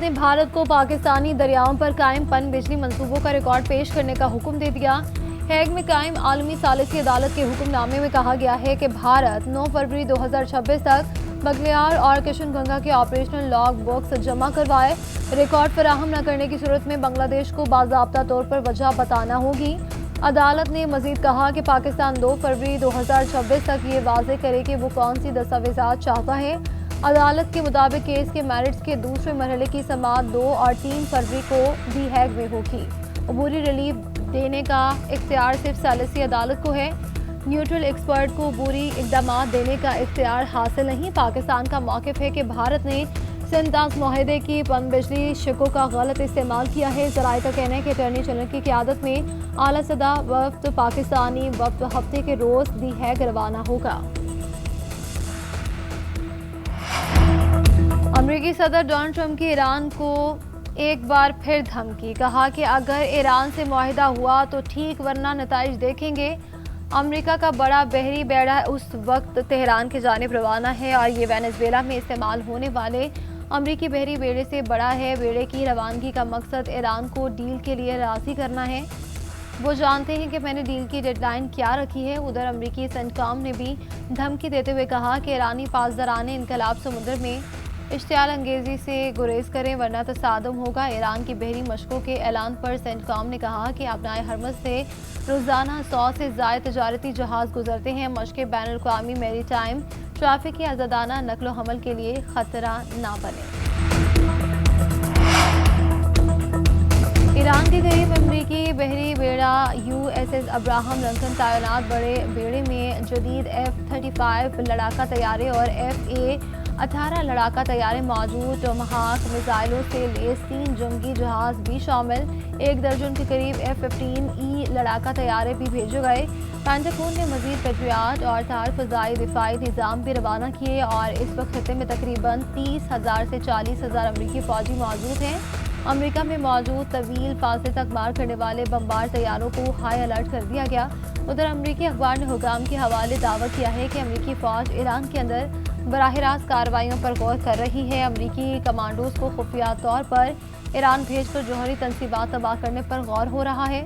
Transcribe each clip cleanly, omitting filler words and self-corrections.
ने भारत को पाकिस्तानी दरियाओं पर कायम पन बिजली मंसूबों का रिकॉर्ड पेश करने का हुक्म दे दिया। हेग में कायम आलमी सालिसी अदालत के हुक्मनामे में कहा गया है कि भारत 9 फरवरी 2026 तक बगलियार और किशनगंगा के ऑपरेशनल लॉग बुक्स जमा करवाए। रिकॉर्ड फराहम न करने की सूरत में बांग्लादेश को बाज़ाब्ता तौर पर वजह बताना होगी। अदालत ने मजीद कहा कि पाकिस्तान 2 फरवरी 2026 तक ये वाज़ेह करे कि वो कौन सी दस्तावेज़ात चाहता है। अदालत के मुताबिक केस के मेरिट्स के दूसरे मरहले की समाअत 2 और 3 फरवरी को भी हैग में होगी। अबूरी रिलीफ देने का इख्तियार सिर्फ सालिसी अदालत को है। न्यूट्रल एक्सपर्ट को अबूरी इक़दामात देने का इख्तियार हासिल नहीं। पाकिस्तान का मौक़िफ़ है कि भारत ने सिंतास मुआहदे की पन बिजली शिकों का गलत इस्तेमाल किया है। ज़राए का कहना है कि अटॉर्नी जनरल की क़यादत में आला सदा वफ्द पाकिस्तानी वक्त हफ्ते के रोज़ दी हैग रवाना होगा। अमेरिकी सदर डोनाल्ड ट्रंप की ईरान को एक बार फिर धमकी। कहा कि अगर ईरान से मुआहिदा हुआ तो ठीक, वरना नताइज देखेंगे। अमेरिका का बड़ा बहरी बेड़ा उस वक्त तेहरान की जानिब रवाना है और ये वेनेजुएला में इस्तेमाल होने वाले अमेरिकी बहरी बेड़े से बड़ा है। बेड़े की रवानगी का मकसद ईरान को डील के लिए राज़ी करना है। वो जानते हैं कि मैंने डील की डेडलाइन क्या रखी है। उधर अमेरिकी सेंटकॉम ने भी धमकी देते हुए कहा कि ईरानी पासदारान इनकलाब समुद्र में इश्तियाल अंगेज़ी से गुरेज करें, वरना तसादुम होगा। ईरान की बहरी मशकों के ऐलान पर सेंटकॉम ने कहा कि अपनाए हरमज़ से रोज़ाना 100 से ज़ायद तजारती जहाज़ गुजरते हैं। मशक़ें बैनुल-अक़वामी मैरी टाइम ट्रैफिक की आज़ादाना नकलो हमल के लिए ख़तरा ना बने। ईरान के करीब अमरीकी बहरी बेड़ा USS अब्राहम लिंकन तैनात बड़े बेड़े में जदीद F-35 लड़ाका तैयारे और FA-18 लड़ाका तैयारे मौजूद। टोमाहाक मिसाइलों से लैस 3 जंगी जहाज भी शामिल। 1 दर्जन के करीब F-15E लड़ाका तैयारे भी भेजे गए। पेंटागन ने मजीद पेट्रियाट और थार फ़ज़ाई दिफाई निज़ाम भी रवाना किए और इस वक्त खत्ते में तकरीबन 30,000 से 40,000 अमरीकी फ़ौजी मौजूद हैं। अमेरिका में मौजूद तवील फासले तक मार करने वाले बमबार तैयारों को हाई अलर्ट कर दिया गया। उधर अमरीकी अखबार ने हुकाम के हवाले दावा किया है कि अमरीकी फ़ौज ईरान के अंदर बराह रास्त कार्रवाइयों पर गौर कर रही है। अमरीकी कमांडोज को खुफिया तौर पर ईरान भेजकर जौहरी तंसीबात तबाह करने पर गौर हो रहा है।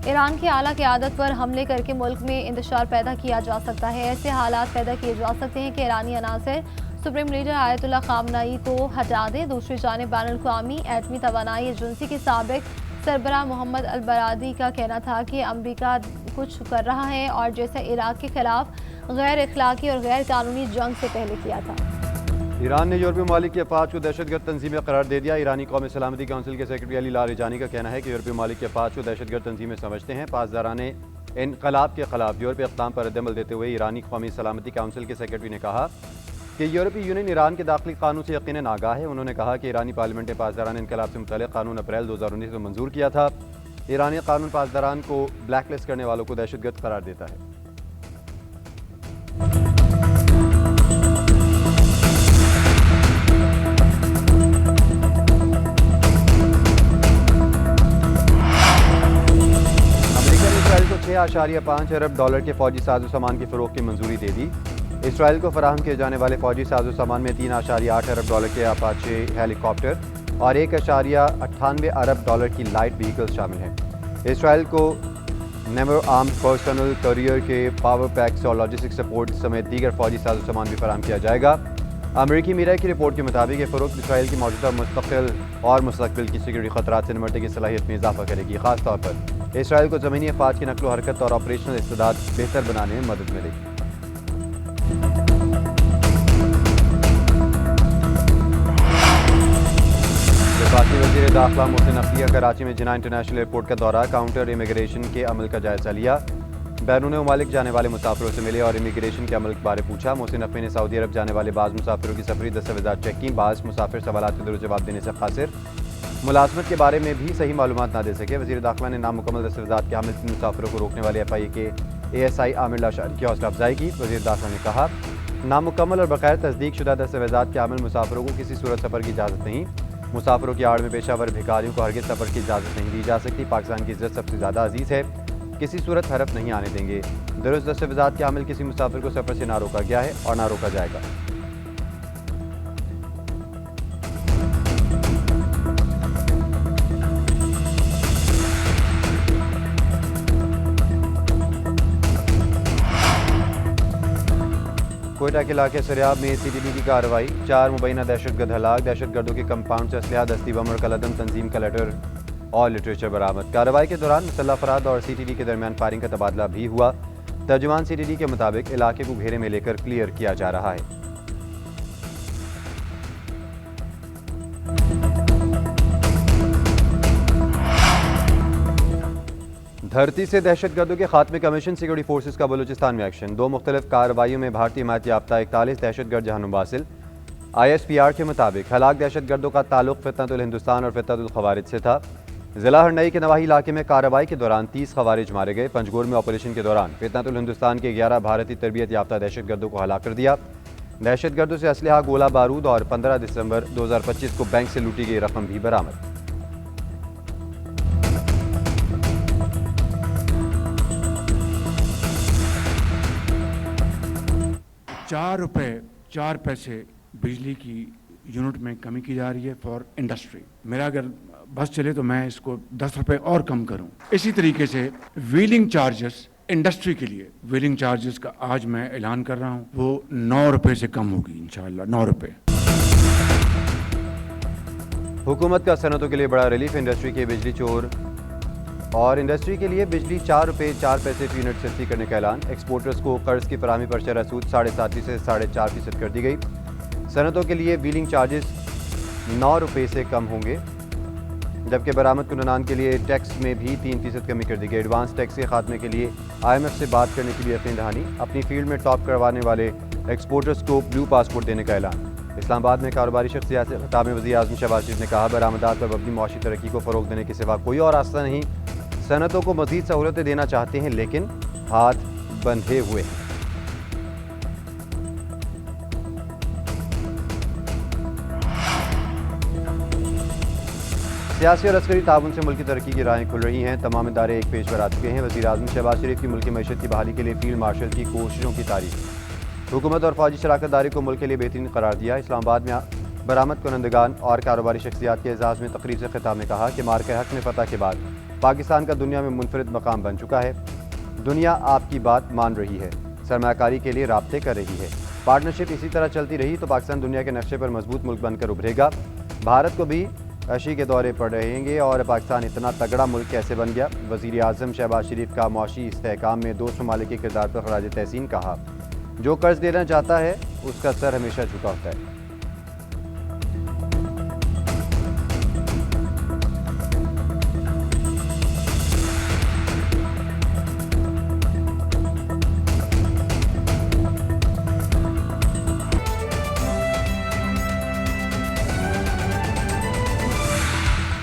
ईरान की आला क़यादत पर हमले करके मुल्क में इंतशार पैदा किया जा सकता है। ऐसे हालात पैदा किए जा सकते हैं कि ईरानी अनासर सुप्रीम लीडर आयतुल्लाह ख़ामनेई को हटा दें। दूसरी जानिब बैनुल-अक़वामी एटमी तवानाई एजेंसी के साबिक सरबराह मोहम्मद अल-बरादी का कहना था कि अमरीका कुछ कर रहा है और जैसे इराक के खिलाफ गैर अखलाकी और गैर कानूनी जंग से पहले किया था। ईरान ने यूरोपीय ममालिक के अफवाज को दहशतगर्द तंजीमें करार दे दिया। ईरानी कौमी सलामती काउंसिल के सेक्रेटरी अली लारिजानी का कहना है कि यूरोपीय ममालिक के अफवाज को दहशतगर्द तंजीमें समझते हैं। पासदारान इनकलाब के खिलाफ यूरोपीय इक़दाम पर रद्दअमल देते हुए ईरानी कौमी सलामती काउंसिल के सेक्रेटरी ने कहा कि यूरोपीय यूनियन ईरान के दाखिली कानून से यकीनन आगाह है। उन्होंने कहा कि ईरानी पार्लियामेंट ने पासदारान इनकलाब से मुतल्लिक़ कानून अप्रैल 2019 में मंजूर किया था। ईरानी कानून पासदारान को ब्लैकलिस्ट करने वालों को दहशतगर्द करार देता है। अमेरिका ने इसराइल को $6.5 अरब के फौजी साजो सामान की फ़रोख्त की मंजूरी दे दी। इसराइल को फराहम किए जाने वाले फौजी साजो सामान में $3.8 अरब के अपाचे हेलीकॉप्टर और $1.98 अरब की लाइट व्हीकल्स शामिल हैं। इसराइल को नेवर आर्म्ड पर्सनल करियर के पावर पैक्स और लॉजिस्टिक सपोर्ट समेत दीगर फौजी साजो सामान भी फराहम किया जाएगा। अमेरिकी मीडिया की रिपोर्ट के मुताबिक ये फ़रोख्त इसराइल की मौजूदा मुस्तक़िल और मुस्तक़बिल की सिक्योरिटी ख़तरात से निपटने की सलाहियत में इजाफा करेगी। ख़ास तौर पर इसराइल को ज़मीनी अफवाज की नकलो हरकत और ऑपरेशनल इस्तेदाद बेहतर बनाने में मदद मिलेगी। वफाकी वज़ीर दाखिला मोहसिन नक़वी का कराची में जिन्ना इंटरनेशनल एयरपोर्ट का दौरा। काउंटर इमिग्रेशन के अमल का जायज़ा लिया। बैरून ममालिक जाने वाले मुसाफिरों से मिले और इमिग्रेशन के अमल के बारे पूछा। मोहसिन नक़वी ने सऊदी अरब जाने वाले बाज़ मुसाफिरों की सफरी दस्तावेज़ात चेक की। बाज़ मुसाफिर सवालात के दुरुस्त जवाब देने से क़ासिर, मुलाज़मत के बारे में भी सही मालूमात ना दे सके। वज़ीर दाखिला ने नामुकम्मल दस्तावेज़ात के हामिल 3 मुसाफिरों को रोकने वाले FIA के ASI आमिर लाशारी की हौसला अफजाई की। वज़ीर दाखिला ने कहा, नामुकम्मल और बग़ैर तस्दीक शुदा दस्तावेज़ात के हामिल मुसाफिरों को किसी सूरत सफ़र की इजाज़त नहीं। मुसाफिरों की आड़ में पेशावर भिखारियों को हरगिज़ सफ़र की इजाज़त नहीं दी जा सकती। पाकिस्तान की इज़्ज़त सबसे ज़्यादा अजीज़ है, किसी सूरत हरफ नहीं आने देंगे। दुरुस्त दस्तावेज़ात के हामिल किसी मुसाफिर को सफ़र से ना रोका गया है और ना रोका जाएगा। کوئٹہ کے علاقے سریاب میں سی ٹی ڈی کی کارروائی، 4 مبینہ دہشت گرد ہلاک، دہشت گردوں کے کمپاؤنڈ سے اسلحہ، دستی بم اور کالعدم تنظیم کا لیٹر اور لٹریچر برآمد۔ کارروائی کے دوران مسلح افراد اور سی ٹی ڈی کے درمیان فائرنگ کا تبادلہ بھی ہوا۔ ترجمان سی ٹی ڈی کے مطابق علاقے کو گھیرے میں لے کر کلیئر کیا جا رہا ہے۔ دھرتی سے دہشت گردوں کے خاتمے کمیشن سیکورٹی فورسز کا بلوچستان میں ایکشن، 2 مختلف کارروائیوں میں بھارتی حمایت یافتہ 41 دہشت گرد جہنم حاصل۔ آئی ایس پی آر کے مطابق ہلاک دہشت گردوں کا تعلق فتنۃ الہندوستان اور فتنۃ الخوارج سے تھا۔ ضلع ہرنئی کے نواحی علاقے میں کارروائی کے دوران 30 خوارج مارے گئے۔ پنجگور میں آپریشن کے دوران فتنۃ الہندوستان کے 11 بھارتی تربیت یافتہ دہشت گردوں کو ہلاک کر دیا۔ دہشت گردوں سے اسلحہ، گولہ بارود اور 15 دسمبر 2025 کو بینک سے لوٹی گئی رقم بھی برآمد۔ ₹4 بجلی کی یونٹ میں کمی کی جا رہی ہے فار انڈسٹری۔ میرا اگر بس چلے تو میں اس کو ₹10 اور کم کروں۔ اسی طریقے سے ویلنگ چارجز انڈسٹری کے لیے، ویلنگ چارجز کا آج میں اعلان کر رہا ہوں، وہ ₹9 سے کم ہوگی انشاءاللہ، ₹9۔ حکومت کا صنعتوں کے لیے بڑا ریلیف، انڈسٹری کے بجلی چور اور انڈسٹری کے لیے بجلی ₹4.04 فی یونٹ سستی کرنے کا اعلان۔ ایکسپورٹرز کو قرض کی فراہمی پر شرح سود 7.5% سے 4.5% کر دی گئی۔ صنعتوں کے لیے ویلنگ چارجز ₹9 سے کم ہوں گے، جبکہ برآمد کنندگان کے لیے ٹیکس میں بھی 3% کمی کر دی گئی۔ ایڈوانس ٹیکس کے خاتمے کے لیے آئی ایم ایف سے بات کرنے کی بھی یقین دہانی۔ اپنی فیلڈ میں ٹاپ کروانے والے ایکسپورٹرز کو بلو پاسپورٹ دینے کا اعلان۔ اسلام آباد میں کاروباری شخصیات سے خطاب میں وزیر اعظم شہباز شریف نے کہا، برآمدات پر مبنی معاشی ترقی کو فروغ دینے کے سوا کوئی اور راستہ نہیں۔ صنعتوں کو مزید سہولتیں دینا چاہتے ہیں لیکن ہاتھ بندھے ہوئے ہیں۔ سیاسی اور عسکری تعاون سے ملک کی ترقی کی راہیں کھل رہی ہیں، تمام ادارے ایک پیج پر آ چکے ہیں۔ وزیر اعظم شہباز شریف کی ملکی معیشت کی بحالی کے لیے فیلڈ مارشل کی کوششوں کی تعریف۔ حکومت اور فوجی شراکت داری کو ملک کے لیے بہترین قرار دیا۔ اسلام آباد میں برآمد کنندگان اور کاروباری شخصیات کے اعزاز میں تقریب سے خطاب میں کہا کہ مارکہ حق میں فتح کے بعد پاکستان کا دنیا میں منفرد مقام بن چکا ہے۔ دنیا آپ کی بات مان رہی ہے، سرمایہ کاری کے لیے رابطے کر رہی ہے۔ پارٹنرشپ اسی طرح چلتی رہی تو پاکستان دنیا کے نقشے پر مضبوط ملک بن کر ابھرے گا۔ بھارت کو بھی عشی کے دورے پڑ رہیں گے اور پاکستان اتنا تگڑا ملک کیسے بن گیا۔ وزیر اعظم شہباز شریف کا معاشی استحکام میں دوست ممالک کے کردار پر خراج تحسین کہا، جو قرض لینا چاہتا ہے اس کا سر ہمیشہ جھکا ہوتا ہے۔